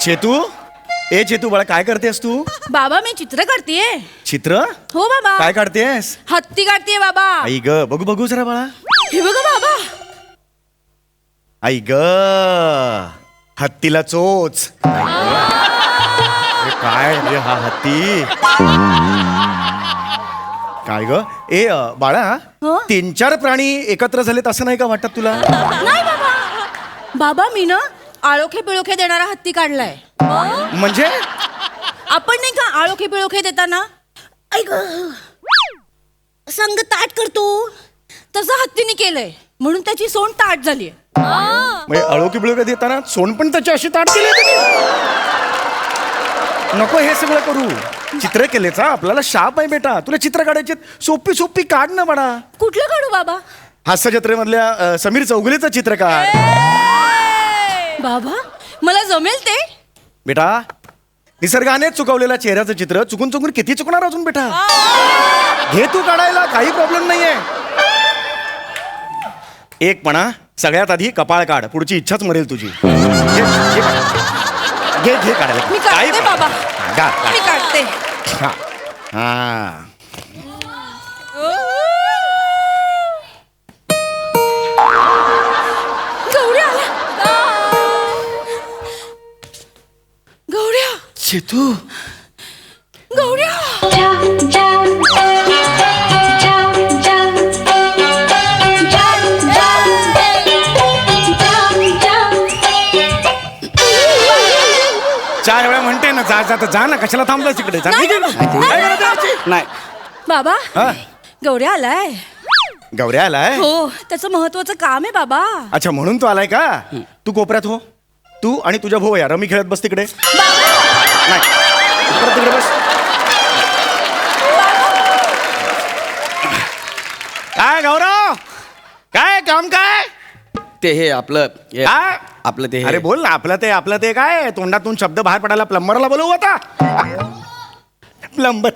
चेतू, ए चेतू बाळा, काय करतेस तू? बाबा मी चित्र काढतीये. चित्र? हो बाबा. काय काढतेस? हत्ती काढतीये बाबा. आई ग, बघू बघू जरा बाळा. हे बघा बाबा. आई ग, हत्तीला चोच. हे काय रे हा हत्ती? काय ग? ए बाळा, हो? 3-4 प्राणी एकत्र झालेत असं नाही का वाटत तुला? नाही बाबा. बाबा मी ना आळोखे पिळोखे देणारा हत्ती काढलाय. म्हणजे आपण नाही का आळोखे पिळोखे देताना ऐक संग ताट करतो तसं हत्तीने केलंय म्हणून त्याची सोंड ताट झाली. म्हणजे अळोकी बिळोकी देताना सोन पण त्याची अशी ताट केली तुम्ही. नको हे सगळं करू. चित्र केलेचा आपल्याला शाप आहे बेटा. तुला चित्र काढायचे सोपी सोपी काढ ना बाळा. कुठलं काढू बाबा? हास्य जत्रेमधल्या समीर चौगुलेचं चित्र काढ. बाबा मला जमेल ते. बेटा निसर्गाने चुकवलेल्या चेहऱ्याचं चित्र चुकून चुकून किती चुकणार अजून बेटा. घे तू काढायला, काही प्रॉब्लेम नाहीये. एक म्हणा, सगळ्यात आधी कपाळ काढ, पुढची इच्छाच मरेल तुझी. घे घे काढायला. मी काढते बाबा. मी काढते. हा हा. गौऱ्या आल्या. गौऱ्या. चेतू, गौऱ्या. चार वेळा म्हणते ना जा जा, तर जा ना. कशाला थांबलं तिकडे? जा. नाही, निघ ना. नाही, काय करत आहे आजी? नाही बाबा हा? गौऱ्या आलाय. गौऱ्या आलाय? हो त्याचं महत्वाचं काम आहे बाबा. अच्छा, म्हणून तू आलाय का? तू कोपऱ्यात हो. तू आणि तुझ्या भाऊ या रमी खेळत बस तिकडे. नाही, परत तिकडे बस. काय गौरव, काय काम काय? ते हे आपलं काय? आपलं ते अरे बोल ना. आपलं ते काय तोंडातून शब्द बाहेर पडायला प्लंबरला बोलवू आता. प्लंबर.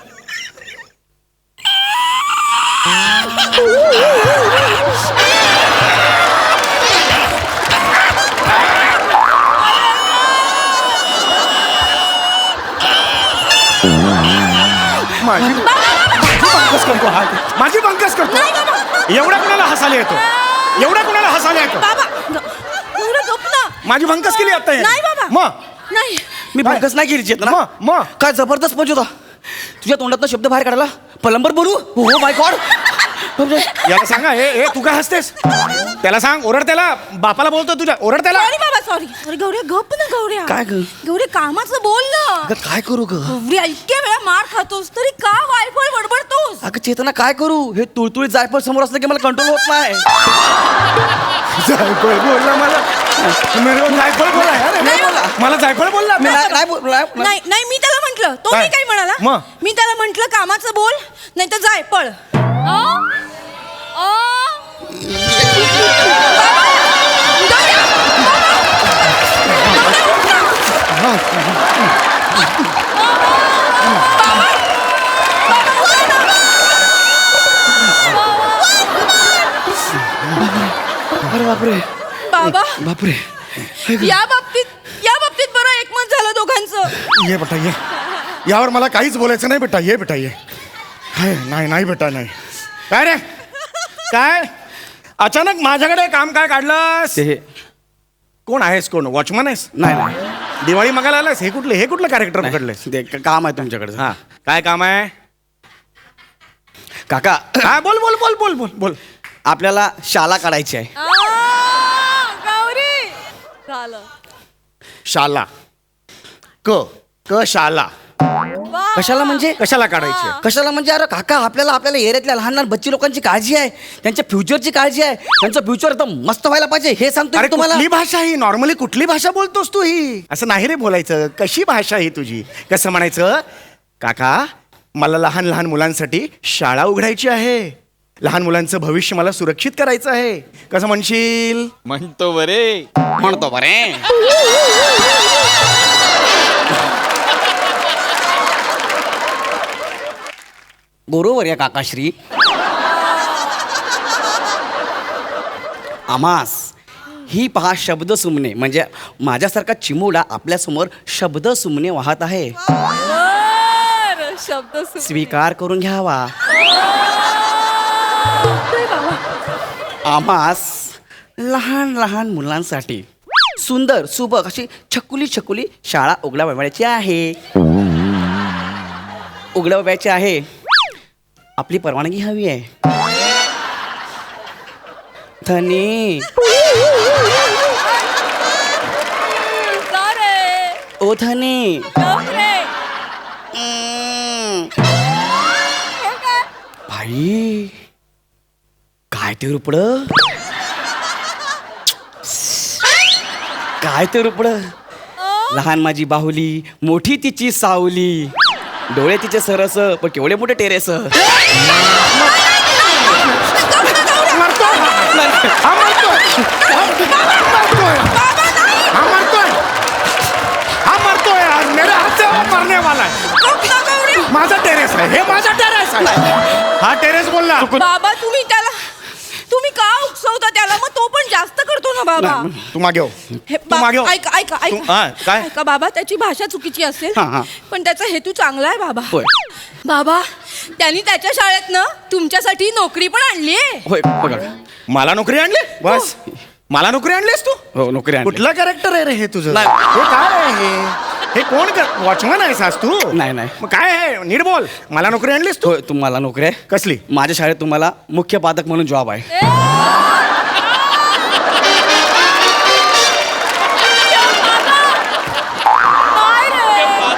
माझी बंकस करतो. एवढा कुणाला हसायला येतो? एवढा कुणाला हसायला येतो? बाबा गौऱ्या गप ना. माझी भंकस केली आता हे. नाही बाबा. मग नाही. मी भंकस नाही केली चेतना. मग काय जबरदस्त पंच होता. तुझ्या तोंडातनं शब्द बाहेर काढायला पलंबर बोलू. हो माय गॉड. याला सांगा, हे तू काय हसतेस? त्याला सांग, ओरड त्याला. बापाला बोलतो तुझ्या, ओरड त्याला. सॉरी बाबा सॉरी. अरे गौऱ्या गप ना गौऱ्या. काय ग? गौऱ्या कामाचं बोल ना. अगं काय करू ग? गौऱ्या इतक्या वेळा मार खातोस तरी का वायफळ बडबडतोस? अगं चेतना काय करू? हे तुळतुळीत जायफळ समोर असलं की मला कंट्रोल होत नाही. जायफळ बोलला मला. जायफळ बोला यार. नाही बोलला. मला जायफळ बोलला. मी नाही नाही नाही मी त्याला म्हंटल. तो काय? मी काय म्हणाला? मग? मी त्याला म्हंटल कामाचं बोल नाही तर जाय पळ. अरे बापरे. बाबा बापरे. या बाबतीत बरं एकमत झालं दोघांचं. ये बेटा ये. यावर मला काहीच बोलायचं नाही बेटा. ये बेटा ये. नाही बेटा नाही. काय रे काय अचानक माझ्याकडे काम काय काढलंस? ते हे कोण आहेस? कोण वॉचमन आहेस? नाही दिवाळी मागायला आलास? हे कुठलं कॅरेक्टर पकडलंयस? ते काम आहे तुमच्याकडे. हा, काय काम आहे? काका हा, बोल बोल बोल बोल बोल बोल. आपल्याला शाला काढायची आहे. गौरी झालं. शाला. क शाला. कशाला म्हणजे? कशाला काढायची? कशाला म्हणजे? अरे काका आपल्याला एरियातल्या लहान लहान बच्ची लोकांची काळजी आहे. त्यांच्या फ्युचरची काळजी आहे. त्यांचं फ्युचर एकदम मस्त व्हायला पाहिजे हे सांगतो अरे मी तुम्हाला. कुठली भाषा ही? नॉर्मली कुठली भाषा बोलतोस तू? ही असं नाही रे बोलायचं. कशी भाषा ही तुझी? कसं म्हणायचं? काका मला लहान लहान मुलांसाठी शाळा उघडायची आहे. लहान मुलांचं भविष्य मला सुरक्षित करायचं आहे. कसं म्हणशील? म्हणतो बरे. म्हणतो बरे. बरोबर या काकाश्री. आम्हास ही पहा शब्द सुमने, म्हणजे माझ्यासारखा चिमुडा आपल्यासमोर शब्द सुमने वाहत आहे. शब्द स्वीकार करून घ्यावा. आम्हास लहान लहान मुलांसाठी सुंदर सुबक अशी छकुली छकुली शाळा उघडावयाची आहे. उघडावयाची आहे. आपली परवानगी हवी आहे. धनी ओ धनी. भाई काय ते रुपड, काय ते रुपड. लहान माझी बाहुली, मोठी तिची सावली, डोळे तिचे सरस पण केवढे मोठे टेरेस. माझा टेरेस आहे, हे माझा टेरेस आहे. हा टेरेस बोलला. बाबा तुम्ही का उकसवता त्याला? मग तो पण जास्त करतो ना बाबा. तू मागे हो. हे तू मागे हो. ऐका ऐका हा, काय? ऐका ऐका बाबा, त्याची भाषा चुकीची असेल हा. पण त्याचा हेतू चांगला आहे बाबा. होय. बाबा त्यांनी त्याच्या शाळेत ना तुमच्यासाठी नोकरी पण आणली आहे. होय बघा. मला नोकरी आणली बस. मला नोकरी आणलीस तू? हो नोकरी आणली. कुठला कॅरेक्टर आहे रे हे तुझं? नाही. हे काय आहे हे कोण वॉचमन आहेस आज तू? नाही, नाही. मग काय आहे नीट बोल. मला नोकरी आणलीस तू? होय तुम्हाला नोकरी आहे. कसली? माझ्या शाळेत तुम्हाला मुख्य पादक म्हणून जॉब आहे.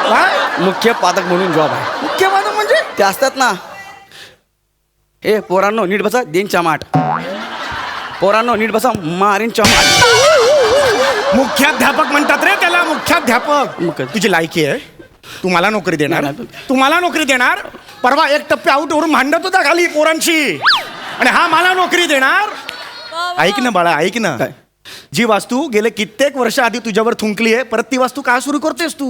काय? मुख्य पादक म्हणून जॉब आहे. मुख्य पादक म्हणजे? ते असतात ना. ए पोरांनो नीट बसा, देन चमाट. पोरांनो नीट बसा, मारीन चमाट. मुख्याध्यापक म्हणतात रे त्याला, मुख्याध्यापक. मग- तुझी लायकी आहे? तू मला नोकरी देणार? नाही, नाही. तू मला नोकरी देणार? परवा एक टप्पे आउट वरून भांडत होता खाली पोरांशी, आणि हा मला नोकरी देणार? ऐक ना बाळा, ऐक ना. काय? जी वास्तू गेले कित्येक वर्ष आधी तुझ्यावर थुंकली आहे, परत ती वास्तू का सुरू करतेस तू?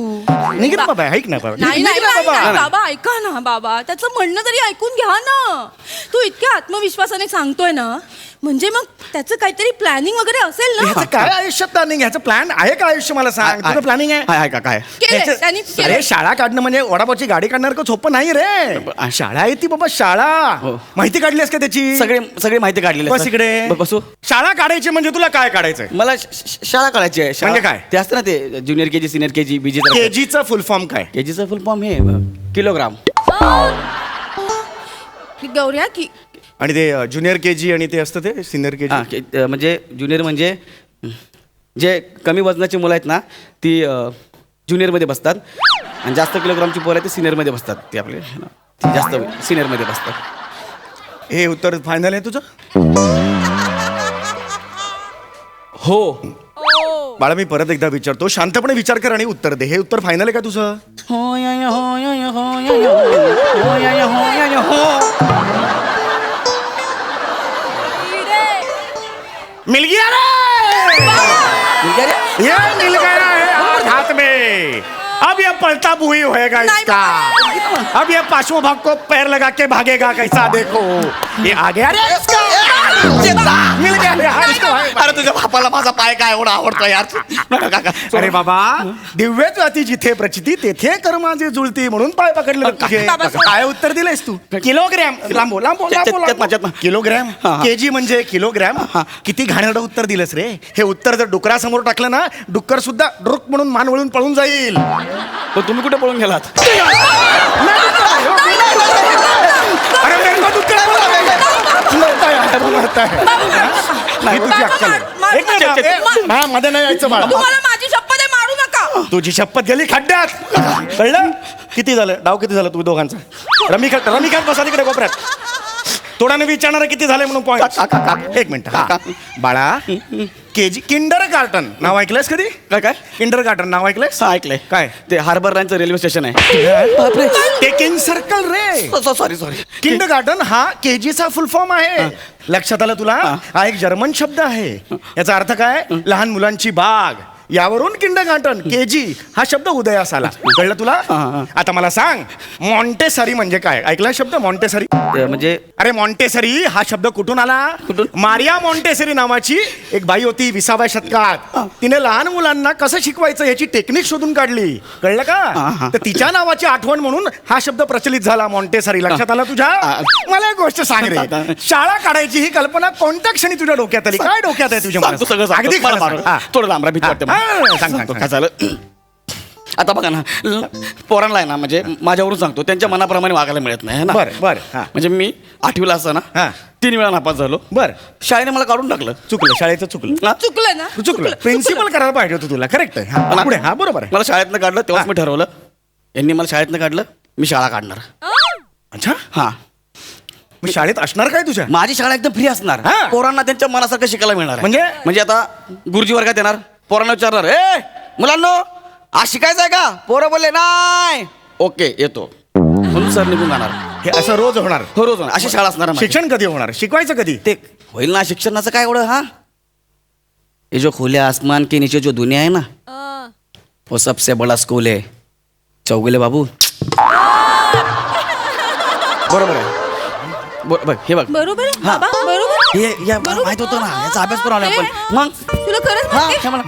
निघ ना बाबा, ऐक ना बाबा. नाही निघ नाही ना नाही, बाबा. नाही, बाबा ऐका ना बाबा, त्याचं म्हणणं तरी ऐकून घ्या ना. तू इतक्या आत्मविश्वासाने सांगतोय ना, म्हणजे मग त्याचं काहीतरी प्लॅनिंग वगैरे असेल ना. ह्याचं काय आयुष्यात प्लॅनिंग? ह्याचं प्लॅन आहे का आयुष्य? मला सांग. तुझं प्लॅनिंग आहे? आहे का काय? केलंय, ह्याचं- त्यांनी केलंय. अरे शाळा काढणं म्हणजे वडापावची गाडी काढणार का सोपं नाही रे. शाळा आहे ती बाबा, शाळा. हो. माहिती काढलीस का त्याची? सगळी माहिती काढलेली आहे, बस सर. इकडे. बसू. शाळा काढायची म्हणजे तुला काय काढायचंय? मला शाळा काढायची आहे. म्हणजे काय? ते असतं ना ते ज्युनियर केजी सिनियर केजी बीजी. केजीचा फुल फॉर्म काय? केजीचं फुल फॉर्म हे किलोग्राम. गौऱ्या की आणि ते ज्युनियर केजी आणि ते असतं ते सिनियर हा, केजी. म्हणजे ज्युनियर म्हणजे जे कमी वजनाची मुलं आहेत ना ती ज्युनियरमध्ये बसतात, आणि जास्त किलोग्रामची पोरं आहेत ते सिनियरमध्ये बसतात. ते आपले ती जास्त सिनियरमध्ये बसतात. हे उत्तर फायनल आहे तुझं? हो. बाळा मी परत एकदा विचारतो, शांतपणे विचार कर आणि उत्तर दे. हे उत्तर फायनल आहे का तुझं? हो या या, हो या या, हो या या, हो या या, हो या या, हो. मिल गया रे! ठीक आहे रे? ये मिल गया है आज हाथ में. अब ये पलता बुही होएगा नहीं इसका. अब ये पांचों भाग को पैर लगा के भागेगा कैसा, देखो. ये आ गया रे इसका. मिल गया रे. हाँ, इसको है. अरे तुझ्या बापाला माझा पाय काय एवढा आवडतो यार. नका काका. अरे बाबा, दिव्य जाती जिथे प्रचिती तेथे कर्माची जुळती, म्हणून पाय पकडले बघ तुझे. बाबा, काय उत्तर दिलंयस तू? किलोग्रॅम. लांबो लांबो त्यात माझ्यात ना. किलोग्रॅम. हा, हा. केजी म्हणजे किलोग्रॅम. किती घाणेरडं उत्तर दिलंस रे. हे उत्तर जर डुकरासमोर टाकलं ना, डुक्कर सुद्धा डुक म्हणून मान वळून पळून जाईल. पण तुम्ही कुठे पळून गेलात? अरे मेरे को डुक्कर मरता है, मरता है. ही तुझी अक्कल आहे. एक मिनिट, हा, मध्ये नाही यायचं बाळा. तुम्हाला माझी शपथ आहे, मारू नका. तुझी शपथ गेली खड्ड्यात. कळलं? किती झालं डाव? किती झालं तुम्ही दोघांचा? रमिकात बसा तिकडे कोपऱ्यात. तोडाने विचारणार किती झाले म्हणून पॉईंट. एक मिनिट. हा. बाळा, केजी किंडर गार्टन नाव ऐकलंयस कधी? काय काय? किंडर गार्टन नाव ऐकलंयस? हा ऐकलंय. काय? ते हार्बर लाईनचं रेल्वे स्टेशन आहे. ते किंग सर्कल रे. सॉरी सॉरी. किंड गार्डन हा केजीचा फुल फॉर्म आहे. लक्षात आलं तुला? हा. हा एक जर्मन शब्द आहे. याचा अर्थ काय? लहान मुलांची बाग. यावरून किंडरगार्टन केजी हा शब्द उदयास आला. कळलं तुला? हा. आता मला सांग मॉन्टेसरी म्हणजे काय? ऐकला शब्द मॉन्टेसरी? म्हणजे अरे मॉन्टेसरी हा शब्द कुठून आला? कुठून? मारिया मॉन्टेसरी नावाची एक बाई होती 20व्या शतकात. तिने लहान मुलांना कसं शिकवायचं याची टेक्निक शोधून काढली. कळलं का? तर तिच्या नावाची आठवण म्हणून हा शब्द प्रचलित झाला मॉन्टेसरी. लक्षात आला तुझ्या? मला एक गोष्ट सांग रे, शाळा काढायची ही कल्पना कोणत्या क्षणी तुझ्या डोक्यात आली? काय डोक्यात आहे तुझ्या सांगतो सगळं मनात? सांगतो. अगदी मला खरं मारू. सांग. हा. थोडं लांब राहा, भीती वाटते मला. हा, सांग, सांग, काय झालं आता बघा ना, पोरांना आहे ना, म्हणजे माझ्यावरून सांगतो, त्यांच्या मनाप्रमाणे वागायला मिळत नाही है ना. बरं बरं. हा म्हणजे मी 8वीला असताना हा. 3 वेळा नापास झालो. बरं. शाळेने मला काढून टाकलं. चुकलं, शाळेचं चुकलं. ना? चुकलं ना? चुकलं. प्रिन्सिपल करायला पाहिजे होतं तुला. करेक्ट आहे. पण पुढे. हा बरोबर आहे. मला शाळेतनं काढलं तेव्हाच मी ठरवलं, यांनी मला शाळेतनं काढलं, मी शाळा काढणार. अच्छा, हा, मी शाळेत असणार काय तुझ्या? माझी शाळा एकदम फ्री असणार. हा. पोरांना त्यांच्या मनासारखं शिकायला मिळणार आहे. म्हणजे आता गुरुजी वर्गात येणार, पोरांना विचारणार, ए मुलांनो आज शिकायचं आहे का? पोरं बोलले नाही, ओके येतो, म्हणून सर निघून जाणार. हे असं रोज होणार? हो रोज होणार. अशी शाळा असणार आहे माझी. शिक्षण कधी होणार? शिकवायचं कधी? ते होईल ना शिक्षणाचं काय एवढं. हा, ये जो खुले आसमान के नीचे जो दुनिया है ना, वो सबसे बड़ा स्कूल है. चौगुले बाबू. बरोबर आहे. बघ हे बघ. बरोबर आहे, हा. बाबा, बरोबर आहे. हे या माहित होतं ना, याचा अभ्यास करून आलो आपण. मग तुला खरंच हा माहिती? हे मला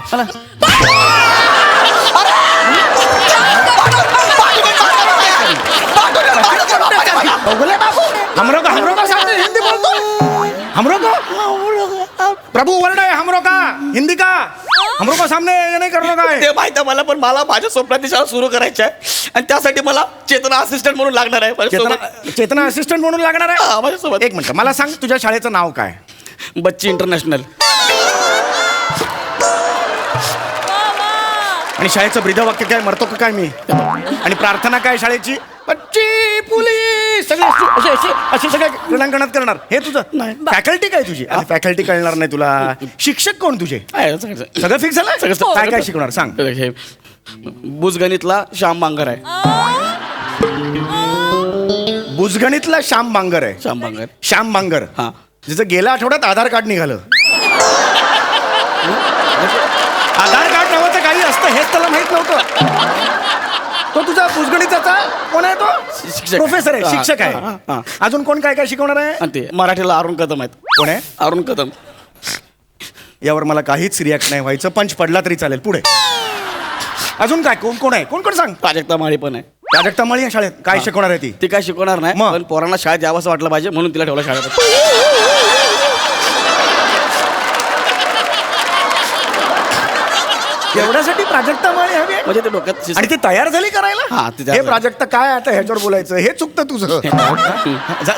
हमरो का सामने हिंदी बोलतो. हमरो का प्रभु वर्ड आहे. हमरो का हिंदी का? हमरो का सामने ये नहीं करनो का है. ते माहित आहे मला, पण मला माझ्या स्वप्नातली शाळा सुरू करायची आहे आणि त्यासाठी मला चेतना असिस्टंट म्हणून लागणार आहे माझ्यासोबत. चेतना असिस्टंट म्हणून लागणार हा, आहे. माझ्यासोबत. एक मिनिट, मला सांग तुझ्या शाळेचं नाव काय? बच्ची इंटरनॅशनल. आणि शाळेचं ब्रीदवाक्य काय? मरतो का काय मी? आणि प्रार्थना काय शाळेची? बच्ची पोलीस. सगळे असे सगळे क्रीडांगणात करणार. हे तुझं नाही. फॅकल्टी काय तुझी? फॅकल्टी कळणार नाही तुला. शिक्षक कोण तुझे? सगळं फिक्स झालं? सगळं. काय काय शिकवणार सांग? हे बुजगणितला श्याम बांगर आहे. बुजगणितला श्याम बांगर आहे. श्याम बांगर. श्याम बांगर. हा. जिचं गेल्या आठवड्यात आधार कार्ड निघालं. आधार कार्ड नावाचं काही असतं हेच त्याला माहित नव्हतं. तो तुझा बुजगणिताचा कोण आहे? तो शिक्षक. प्रोफेसर आहे, हा, शिक्षक हा, आहे. हा. अजून कोण काय काय शिकवणार आहे? आणि ते मराठीला अरुण कदम आहेत. कोण आहे? अरुण कदम. यावर मला काहीच रिॲक्ट नाही व्हायचं. पंच पडला तरी चालेल. पुढे अजून काय? कोण कोण आहे? कोण कोण सांग? प्राजक्ता माळी पण आहे. प्राजक्ता माळी या शाळेत काय शिकवणार आहे ती? ती काय शिकवणार नाही, मग? पण पोरांना शाळेत यावंसं वाटलं पाहिजे म्हणून तिला ठेवलं शाळेत. एवढ्यासाठी प्राजक्ता माळी हवी आहे? म्हणजे ते डोक्यात आणि ती तयार झाली करायला? हा, ती तयार हे झाली. प्राजक्ता काय आता ह्याच्यावर बोलायचं? हे चुकतं तुझं.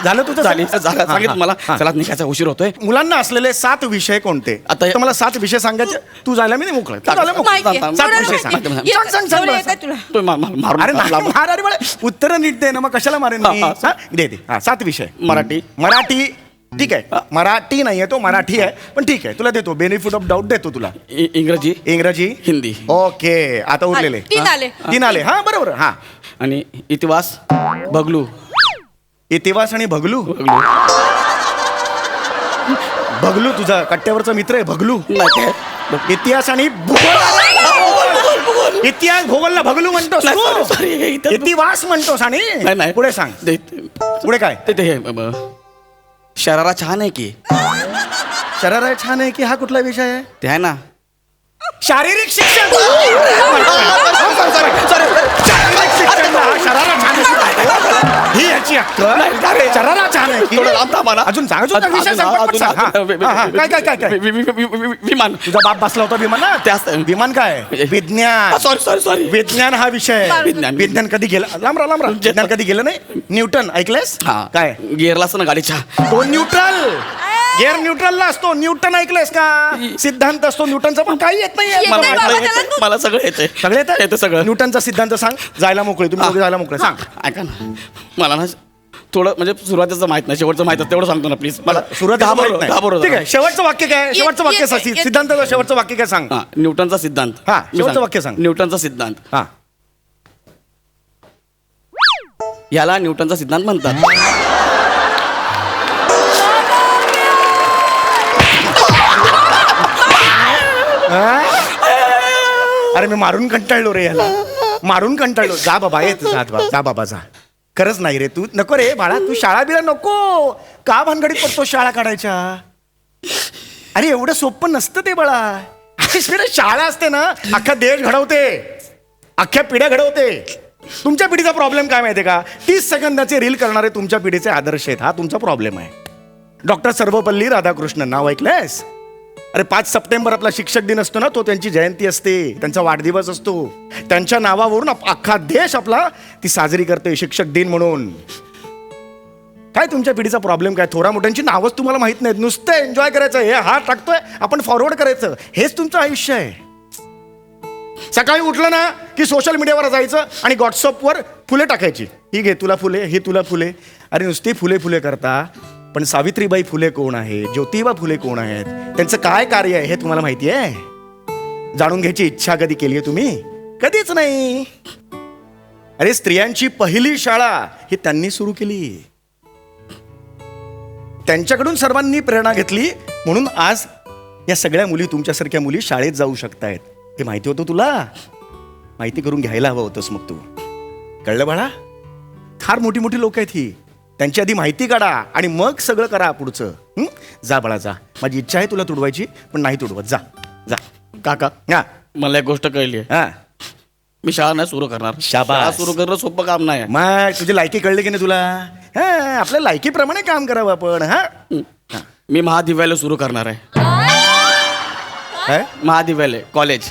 झालं तुझं? सांगितलं मला. हा. चला निघायचा उशीर होतोय. मुलांना असलेले 7 विषय कोणते? आता आता मला 7 विषय सांगायचे. तू जायला मी नाही मोकळं. तू झाला मोकळं. माहिती आहे. सांग, सात एवढं विषय सांग. माहिती. सांग, सांग, सांग, एवढं सांग. येतं तुला. तुम्ही मारून अरे नाही, लांब- मार, अरे बाळा, उत्तरं नीट दे ना, मग कशाला मारेन मी? हा, हा? दे दे. हा, 7 विषय. मराठी. मराठी ठीक आहे. मराठी नाहीये तो, मराठी आहे, पण ठीक आहे, तुला देतो बेनिफिट ऑफ डाऊट, देतो तुला. इंग्रजी, इंग्रजी, हिंदी. ओके. आता उरलेले 3 आले. 3 आले. हा बरोबर. हा, आणि इतिहास, बगलू. इतिहास आणि भगलू. भगलू तुझा कट्ट्यावरचा मित्र आहे भगलू. नाही इतिहास आणि भूगोल. इतिहास भूगोलला भगलू म्हणतोस तू? इतिहास म्हणतोस आणि नाही. पुढे सांग. पुढे काय? ते शरारा छान आहे की. शरारा छान आहे की हा कुठला विषय आहे? ते आहे ना शारीरिक शिक्षण. शारीरिक शिक्षण हा शरारा छान आहे. ही याची अक्कल. शरारा छान आहे की. थोडं लांब थांबा ना. अजून सांग, अजून विषय सांग, पटपट सांग. हा, हा, हा. काय काय काय काय? विमान. तुझा बाप बसला होता विमानात? ते असतं. विमान काय? विज्ञान. सॉरी विज्ञान हा विषय. विज्ञान. विज्ञान कधी गेलं? लांबरा लांबरा. विज्ञान कधी गेलं नाही? न्यूटन ऐकलंयस? हा काय? गिअरला असतं ना गाडीच्या. तो न्यूट्रल. गिअर न्यूट्रलला असतो. न्यूटन ऐकलंयस का? सिद्धांत असतो न्यूटनचा, पण काही येत नाही. येत मला नाही माहित बाबा, नाही. त्याला तू- मला सगळं येते. सगळे येतं सगळं. न्यूटनचा सिद्धांत सांग. जायला मोकळे तुम्ही दोघे, जायला मोकळे. सांग. ऐका ना, मला ना थोडं म्हणजे सुरुवातीचं माहित नाही, शेवटचं माहित आहे, तेवढं सांगतो ना प्लीज. मला सुरुवात ठीक आहे. शेवटचं वाक्य काय? शेवटचं वाक्य सांग. सिद्धांताचं शेवटचं वाक्य काय सांग? हा, न्यूटनचा सिद्धांत. हा, मी शेवटचं सांग. वाक्य सांग. न्यूटनचा सिद्धांत. हा. याला न्यूटनचा सिद्धांत म्हणतात. अरे मी मारून कंटाळलो रे याला, मारून कंटाळलो. जा बाबा येत जा बाबा जा. खरंच नाही रे, तू नको रे बाळा, तू शाळा बिळा नको. का भानगडीत पडतो शाळा काढायच्या? अरे एवढं सोपं नसतं ते बाळा. अरे शाळा असते ना, अख्खा देश घडवते, अख्ख्या पिढ्या घडवते. तुमच्या पिढीचा प्रॉब्लेम काय माहितीये का? 30 सेकंदाचे रील करणारे तुमच्या पिढीचे आदर्श आहेत. हा तुमचा प्रॉब्लेम आहे. डॉक्टर सर्वपल्ली राधाकृष्णन नाव ऐकलंयस? अरे 5 सप्टेंबर आपला शिक्षक दिन असतो ना, तो त्यांची जयंती असते, त्यांचा वाढदिवस असतो. त्यांच्या नावावरून अख्खा देश आपला ती साजरी करते शिक्षक दिन म्हणून. काय तुमच्या पिढीचा प्रॉब्लेम काय? थोडा मोठ्यांची नावच तुम्हाला माहित नाहीत. नुसतं एन्जॉय करायचं, हे हा टाकतोय आपण फॉरवर्ड करायचं, हेच तुमचं आयुष्य आहे. सकाळी उठलं ना की सोशल मीडियावर जायचं आणि व्हॉट्सअपवर फुले टाकायची. ही घे तुला फुले, ही तुला फुले. अरे नुसती फुले फुले करता, पण सावित्रीबाई फुले कोण आहे, ज्योतिबा फुले कोण आहेत, त्यांचं काय कार्य आहे हे तुम्हाला माहिती आहे? जाणून घ्यायची इच्छा कधी केली आहे तुम्ही? कधीच नाही. अरे स्त्रियांची पहिली शाळा ही त्यांनी सुरू केली. त्यांच्याकडून सर्वांनी प्रेरणा घेतली, म्हणून आज या सगळ्या मुली, तुमच्यासारख्या मुली शाळेत जाऊ शकतायत. हे माहिती होतं तुला? माहिती करून घ्यायला हवं होतंस मग तू. कळलं बाळा? फार मोठी मोठी लोक आहेत ही. त्यांची आधी माहिती काढा आणि मग सगळं करा पुढचं. जा बाळा जा. माझी इच्छा आहे तुला तुडवायची, पण नाही तुडवत. जा जा. काका हा मला एक गोष्ट कळली आहे, हा मी शाळा नाही सुरू करणार. शाबास. शाळा सुरू करणं सोपं काम नाही आहे. मग तुझी लायकी कळली की नाही तुला? हा आपल्या लायकीप्रमाणे काम करावं आपण. हा मी महाविद्यालय सुरू करणार आहे. काय? महाविद्यालय कॉलेज.